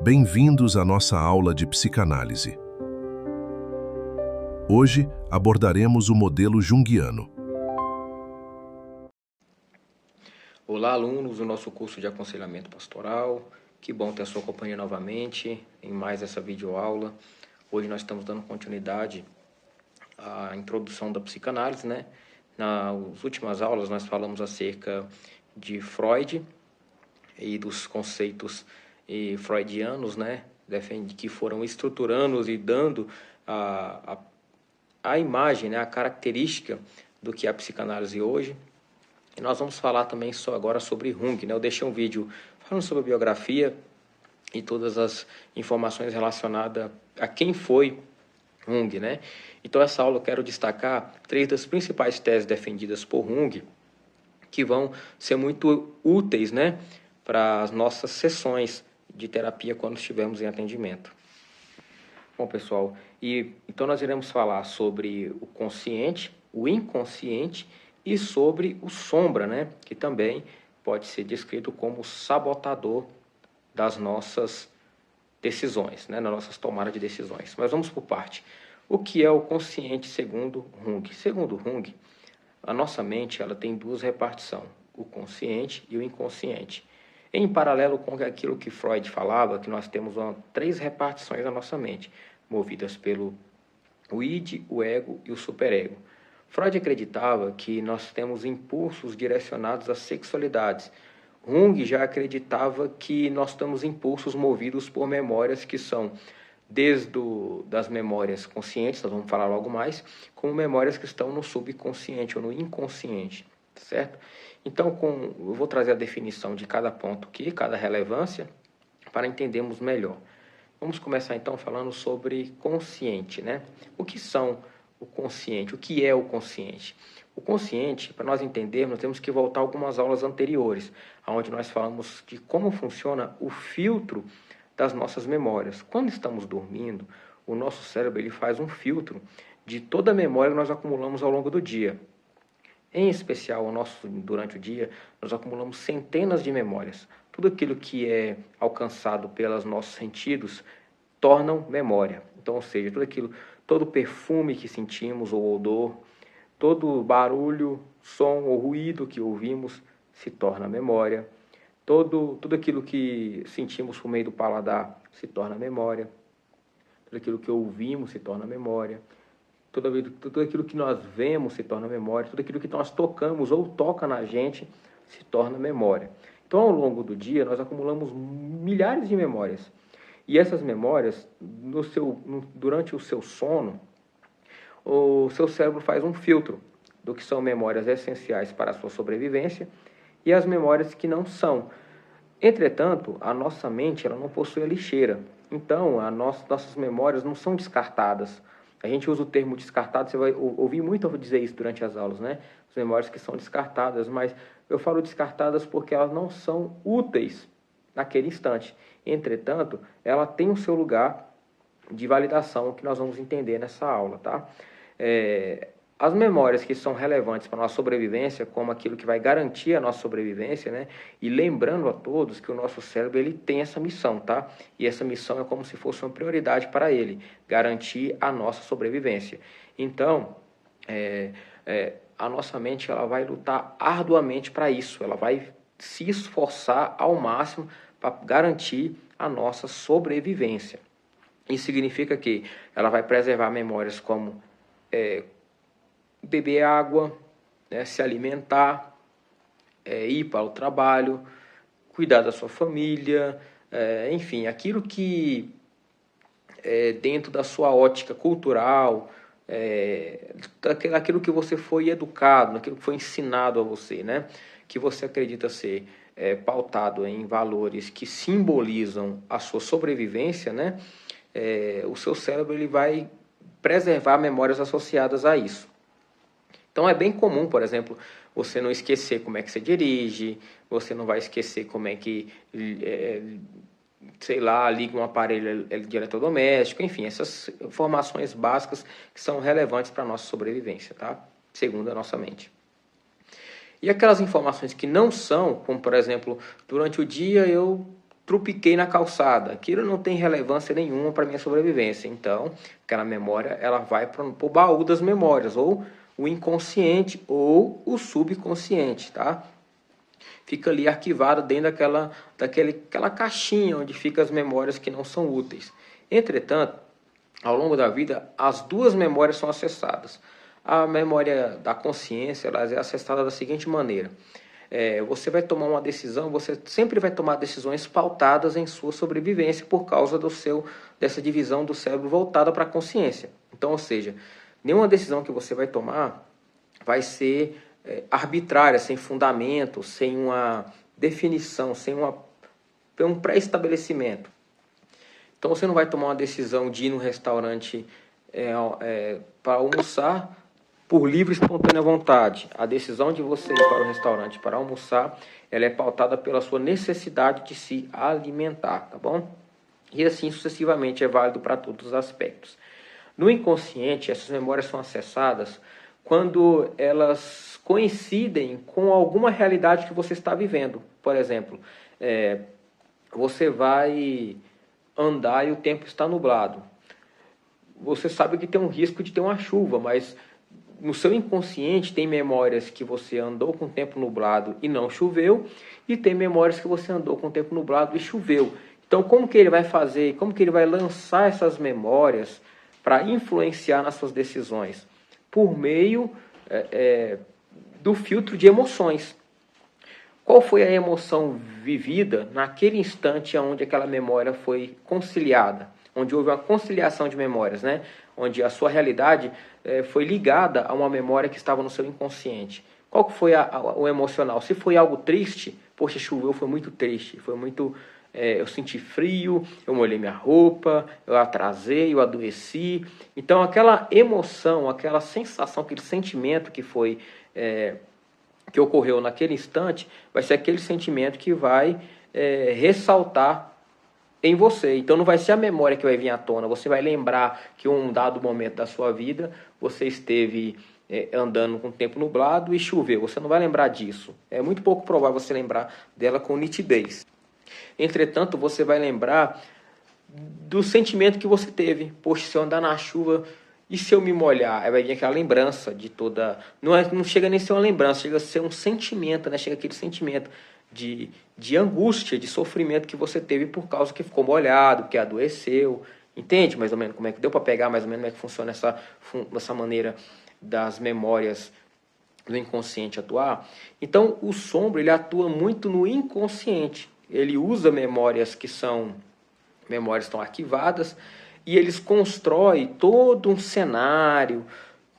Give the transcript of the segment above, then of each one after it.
Bem-vindos à nossa aula de psicanálise. Hoje abordaremos o modelo junguiano. Olá, alunos do nosso curso de aconselhamento pastoral. Que bom ter a sua companhia novamente em mais essa videoaula. Hoje nós estamos dando continuidade à introdução da psicanálise, né? Nas últimas aulas nós falamos acerca de Freud e dos conceitos freudianos, né? Que foram estruturando e dando a imagem, né? A característica do que é a psicanálise hoje. E nós vamos falar também agora sobre Jung, né? Eu deixei um vídeo falando sobre a biografia e todas as informações relacionadas a quem foi Jung, né? Então, essa aula eu quero destacar 3 das principais teses defendidas por Jung, que vão ser muito úteis, né, para as nossas sessões de terapia quando estivermos em atendimento. Bom, pessoal, então nós iremos falar sobre o consciente, o inconsciente e sobre o sombra, né, que também pode ser descrito como sabotador das nossas decisões, né, nas nossas tomadas de decisões. Mas vamos por parte. O que é o consciente segundo Jung? Segundo Jung, a nossa mente ela tem 2 repartições, o consciente e o inconsciente. Em paralelo com aquilo que Freud falava, que nós temos 3 repartições da nossa mente, movidas pelo id, o ego e o superego. Freud acreditava que nós temos impulsos direcionados às sexualidades. Jung já acreditava que nós temos impulsos movidos por memórias que são desde das memórias conscientes, nós vamos falar logo mais, como memórias que estão no subconsciente ou no inconsciente, certo? Então, eu vou trazer a definição de cada ponto aqui, cada relevância, para entendermos melhor. Vamos começar então falando sobre consciente, né? O que são o consciente? O que é o consciente? O consciente, para nós entendermos, nós temos que voltar a algumas aulas anteriores, onde nós falamos de como funciona o filtro das nossas memórias. Quando estamos dormindo, o nosso cérebro ele faz um filtro de toda a memória que nós acumulamos ao longo do dia. Em especial, durante o dia, nós acumulamos centenas de memórias. Tudo aquilo que é alcançado pelos nossos sentidos tornam memória. Então, ou seja, todo perfume que sentimos ou odor, todo barulho, som ou ruído que ouvimos se torna memória. Tudo aquilo que sentimos por meio do paladar se torna memória. Tudo aquilo que ouvimos se torna memória. Tudo aquilo que nós vemos se torna memória. Tudo aquilo que nós tocamos ou toca na gente se torna memória. Então, ao longo do dia, nós acumulamos milhares de memórias. E essas memórias, durante o seu sono, o seu cérebro faz um filtro do que são memórias essenciais para a sua sobrevivência e as memórias que não são. Entretanto, a nossa mente ela não possui a lixeira. Então, nossas memórias não são descartadas. A gente usa o termo descartado, você vai ouvir muito eu dizer isso durante as aulas, né? As memórias que são descartadas, mas eu falo descartadas porque elas não são úteis naquele instante. Entretanto, ela tem o seu lugar de validação que nós vamos entender nessa aula, tá? As memórias que são relevantes para a nossa sobrevivência, como aquilo que vai garantir a nossa sobrevivência, né? E lembrando a todos que o nosso cérebro ele tem essa missão, tá? E essa missão é como se fosse uma prioridade para ele, garantir a nossa sobrevivência. Então, a nossa mente ela vai lutar arduamente para isso, ela vai se esforçar ao máximo para garantir a nossa sobrevivência. Isso significa que ela vai preservar memórias como beber água, né, se alimentar, ir para o trabalho, cuidar da sua família, enfim, aquilo que dentro da sua ótica cultural, aquilo que você foi educado, aquilo que foi ensinado a você, né, que você acredita ser pautado em valores que simbolizam a sua sobrevivência, né, o seu cérebro ele vai preservar memórias associadas a isso. Então é bem comum, por exemplo, você não esquecer como é que você dirige, você não vai esquecer como é que, liga um aparelho de eletrodoméstico, enfim, essas informações básicas que são relevantes para a nossa sobrevivência, tá? Segundo a nossa mente. E aquelas informações que não são, como por exemplo, durante o dia eu trupiquei na calçada. Aquilo não tem relevância nenhuma para minha sobrevivência. Então, aquela memória ela vai para o baú das memórias, ou o inconsciente ou o subconsciente, tá? Fica ali arquivado dentro daquela caixinha onde ficam as memórias que não são úteis. Entretanto, ao longo da vida, as duas memórias são acessadas. A memória da consciência ela é acessada da seguinte maneira. Você vai tomar uma decisão, você sempre vai tomar decisões pautadas em sua sobrevivência por causa dessa divisão do cérebro voltada para a consciência. Então, ou seja, nenhuma decisão que você vai tomar vai ser arbitrária, sem fundamento, sem uma definição, sem um pré-estabelecimento. Então você não vai tomar uma decisão de ir no restaurante para almoçar por livre e espontânea vontade. A decisão de você ir para o restaurante para almoçar, ela é pautada pela sua necessidade de se alimentar, tá bom? E assim sucessivamente é válido para todos os aspectos. No inconsciente, essas memórias são acessadas quando elas coincidem com alguma realidade que você está vivendo. Por exemplo, você vai andar e o tempo está nublado. Você sabe que tem um risco de ter uma chuva, mas no seu inconsciente tem memórias que você andou com o tempo nublado e não choveu, e tem memórias que você andou com o tempo nublado e choveu. Então, como que ele vai fazer, como que ele vai lançar essas memórias para influenciar nas suas decisões? Por meio do filtro de emoções. Qual foi a emoção vivida naquele instante onde aquela memória foi conciliada? Onde houve uma conciliação de memórias, né? Onde a sua realidade foi ligada a uma memória que estava no seu inconsciente. Qual que foi o emocional? Se foi algo triste, poxa, choveu, foi muito triste, foi muito... eu senti frio, eu molhei minha roupa, eu atrasei, eu adoeci. Então aquela emoção, aquela sensação, aquele sentimento que ocorreu naquele instante, vai ser aquele sentimento que vai ressaltar em você. Então não vai ser a memória que vai vir à tona, você vai lembrar que em um dado momento da sua vida, você esteve andando com o tempo nublado e choveu. Você não vai lembrar disso. É muito pouco provável você lembrar dela com nitidez. Entretanto, você vai lembrar do sentimento que você teve. Poxa, se eu andar na chuva e se eu me molhar? Aí vai vir aquela lembrança de toda... Não chega nem a ser uma lembrança, chega a ser um sentimento, né? Chega aquele sentimento de angústia, de sofrimento que você teve por causa que ficou molhado, que adoeceu. Entende mais ou menos como é que deu para pegar mais ou menos como é que funciona essa maneira das memórias do inconsciente atuar? Então, o sombra ele atua muito no inconsciente. Ele usa memórias que são memórias estão arquivadas e eles constroem todo um cenário,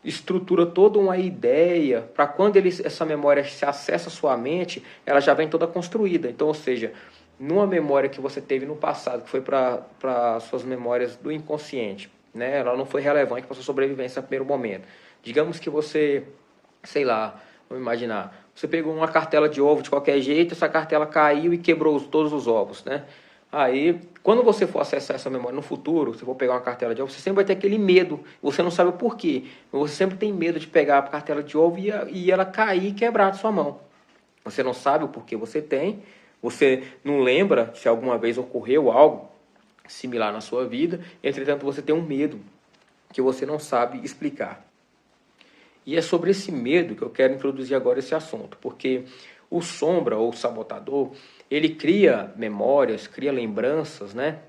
estrutura toda uma ideia para quando essa memória se acessa à sua mente, ela já vem toda construída. Então, ou seja, numa memória que você teve no passado, que foi para suas memórias do inconsciente, né? Ela não foi relevante para sua sobrevivência no primeiro momento. Digamos que você, sei lá, vamos imaginar, você pegou uma cartela de ovo de qualquer jeito, essa cartela caiu e quebrou todos os ovos, né? Aí, quando você for acessar essa memória no futuro, se for pegar uma cartela de ovo, você sempre vai ter aquele medo. Você não sabe o porquê. Você sempre tem medo de pegar a cartela de ovo e ela cair e quebrar de sua mão. Você não sabe o porquê você tem. Você não lembra se alguma vez ocorreu algo similar na sua vida. Entretanto, você tem um medo que você não sabe explicar. E é sobre esse medo que eu quero introduzir agora esse assunto. Porque o sombra ou sabotador, ele cria memórias, cria lembranças, né,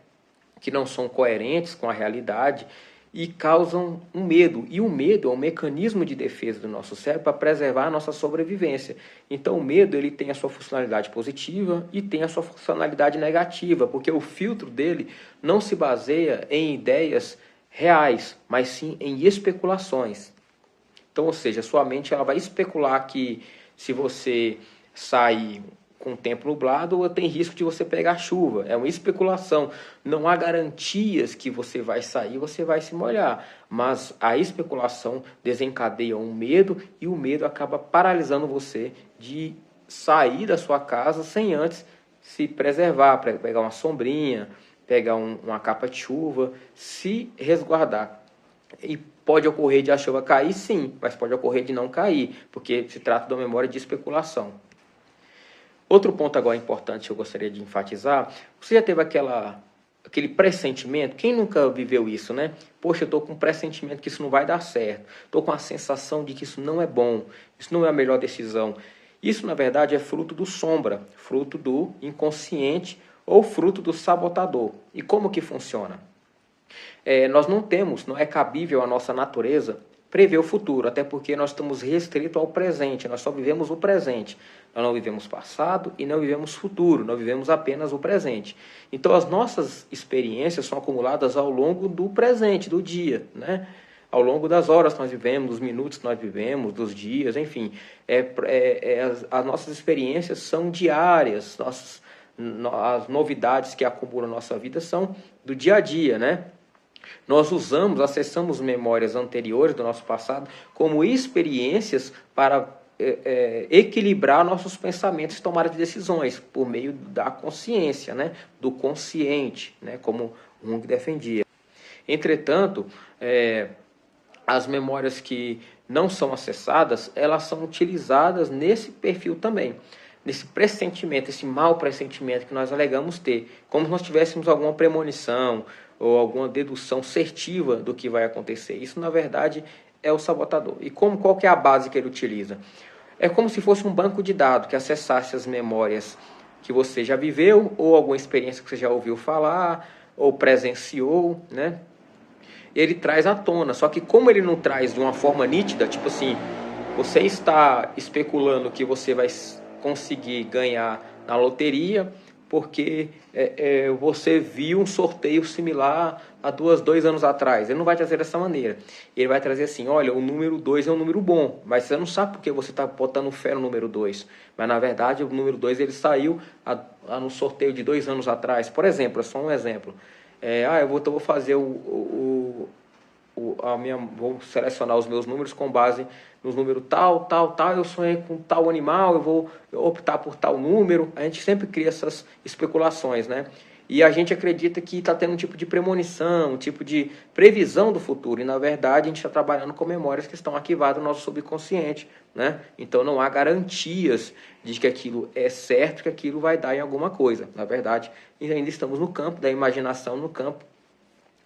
que não são coerentes com a realidade e causam um medo. E o medo é um mecanismo de defesa do nosso cérebro para preservar a nossa sobrevivência. Então o medo ele tem a sua funcionalidade positiva e tem a sua funcionalidade negativa, porque o filtro dele não se baseia em ideias reais, mas sim em especulações. Então, ou seja, sua mente ela vai especular que se você sair com o tempo nublado, tem risco de você pegar chuva. É uma especulação. Não há garantias que você vai sair, você vai se molhar. Mas a especulação desencadeia um medo e o medo acaba paralisando você de sair da sua casa sem antes se preservar, para pegar uma sombrinha, pegar uma capa de chuva, se resguardar. E pode ocorrer de a chuva cair, sim, mas pode ocorrer de não cair, porque se trata de uma memória de especulação. Outro ponto agora importante que eu gostaria de enfatizar, você já teve aquele pressentimento? Quem nunca viveu isso, né? Poxa, eu estou com um pressentimento que isso não vai dar certo. Estou com a sensação de que isso não é bom, isso não é a melhor decisão. Isso, na verdade, é fruto do sombra, fruto do inconsciente ou fruto do sabotador. E como que funciona? Nós não é cabível à nossa natureza prever o futuro, até porque nós estamos restritos ao presente, nós só vivemos o presente. Nós não vivemos passado e não vivemos futuro, nós vivemos apenas o presente. Então as nossas experiências são acumuladas ao longo do presente, do dia, né? Ao longo das horas que nós vivemos, dos minutos que nós vivemos, dos dias, enfim. As nossas experiências são diárias, as novidades que acumulam na nossa vida são do dia a dia, né? Nós acessamos memórias anteriores do nosso passado como experiêncincias para equilibrar nossos pensamentos e tomar decisões por meio da consciência, né? Do consciente, né? Como Jung defendia. Entretanto, as memórias que não são acessadas, elas são utilizadas nesse perfil também, nesse pressentimento, esse mau pressentimento que nós alegamos ter, como se nós tivéssemos alguma premonição ou alguma dedução certiva do que vai acontecer. Isso, na verdade, é o sabotador. E qual que é a base que ele utiliza? É como se fosse um banco de dados que acessasse as memórias que você já viveu, ou alguma experiência que você já ouviu falar, ou presenciou, né? Ele traz à tona, só que como ele não traz de uma forma nítida, tipo assim, você está especulando que você vai conseguir ganhar na loteria porque você viu um sorteio similar há 2 anos atrás. Ele não vai trazer dessa maneira. Ele vai trazer assim, olha, o número 2 é um número bom, mas você não sabe porque você está botando fé no número 2. Mas, na verdade, o número 2 ele saiu no sorteio de 2 anos atrás. Por exemplo, é só um exemplo. Eu vou fazer vou selecionar os meus números com base nos números tal, eu sonhei com tal animal, eu vou optar por tal número. A gente sempre cria essas especulações, né? E a gente acredita que está tendo um tipo de premonição, um tipo de previsão do futuro. E, na verdade, a gente está trabalhando com memórias que estão arquivadas no nosso subconsciente, né? Então, não há garantias de que aquilo é certo, que aquilo vai dar em alguma coisa. Na verdade, ainda estamos no campo da imaginação, no campo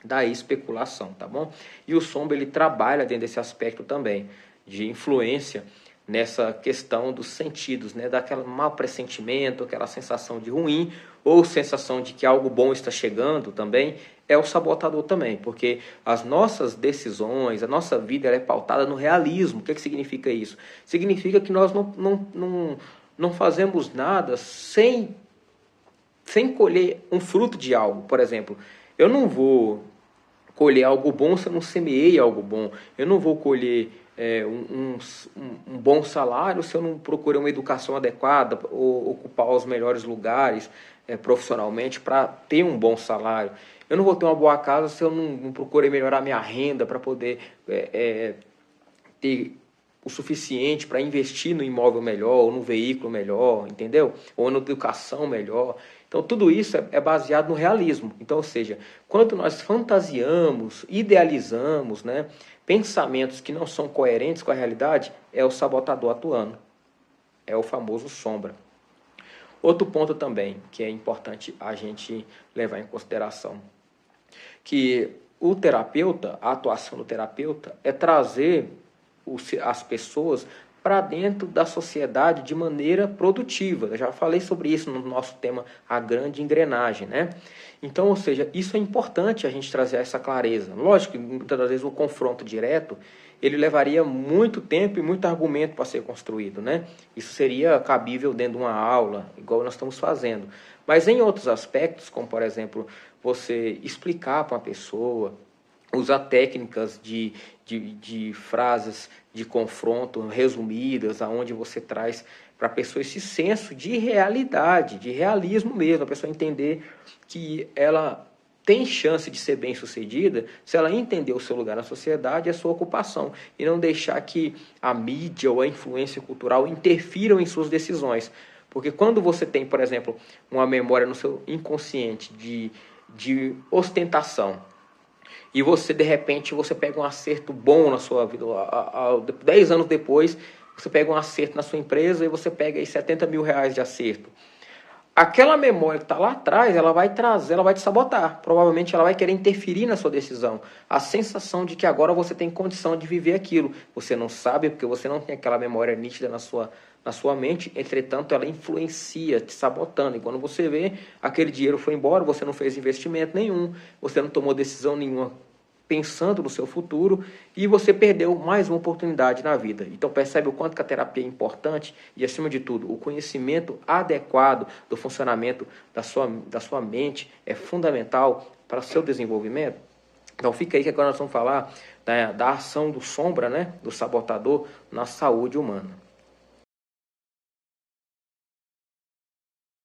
da especulação, tá bom? E o sombra, ele trabalha dentro desse aspecto também, de influência nessa questão dos sentidos, né? Daquele mau pressentimento, aquela sensação de ruim, ou sensação de que algo bom está chegando também, é o sabotador também, porque as nossas decisões, a nossa vida, ela é pautada no realismo. O que significa isso? Significa que nós não fazemos nada sem colher um fruto de algo. Por exemplo, eu não vou colher algo bom se eu não semeei algo bom. Eu não vou colher um bom salário se eu não procurei uma educação adequada ou ocupar os melhores lugares profissionalmente para ter um bom salário. Eu não vou ter uma boa casa se eu não procurei melhorar minha renda para poder ter o suficiente para investir no imóvel melhor, ou no veículo melhor, entendeu? Ou na educação melhor. Então, tudo isso é baseado no realismo. Então, ou seja, quando nós fantasiamos, idealizamos, né, pensamentos que não são coerentes com a realidade, é o sabotador atuando. É o famoso sombra. Outro ponto também que é importante a gente levar em consideração, que o terapeuta, a atuação do terapeuta, é trazer as pessoas para dentro da sociedade de maneira produtiva. Eu já falei sobre isso no nosso tema, a grande engrenagem, né? Então, ou seja, isso é importante a gente trazer essa clareza. Lógico que muitas das vezes o confronto direto, ele levaria muito tempo e muito argumento para ser construído, né? Isso seria cabível dentro de uma aula, igual nós estamos fazendo. Mas em outros aspectos, como por exemplo, você explicar para uma pessoa, usar técnicas de frases de confronto resumidas, aonde você traz para a pessoa esse senso de realidade, de realismo mesmo, a pessoa entender que ela tem chance de ser bem-sucedida se ela entender o seu lugar na sociedade e a sua ocupação, e não deixar que a mídia ou a influência cultural interfiram em suas decisões. Porque quando você tem, por exemplo, uma memória no seu inconsciente de ostentação, e você, de repente, você pega um acerto bom na sua vida, 10 anos depois, você pega um acerto na sua empresa e você pega aí 70 mil reais de acerto. Aquela memória que está lá atrás, ela vai trazer, ela vai te sabotar. Provavelmente ela vai querer interferir na sua decisão. A sensação de que agora você tem condição de viver aquilo. Você não sabe porque você não tem aquela memória nítida na sua mente. Entretanto, ela influencia, te sabotando. E quando você vê, aquele dinheiro foi embora, você não fez investimento nenhum, você não tomou decisão nenhuma pensando no seu futuro e você perdeu mais uma oportunidade na vida. Então percebe o quanto que a terapia é importante e, acima de tudo, o conhecimento adequado do funcionamento da sua mente é fundamental para o seu desenvolvimento. Então fica aí que agora nós vamos falar da ação do sombra, né, do sabotador na saúde humana.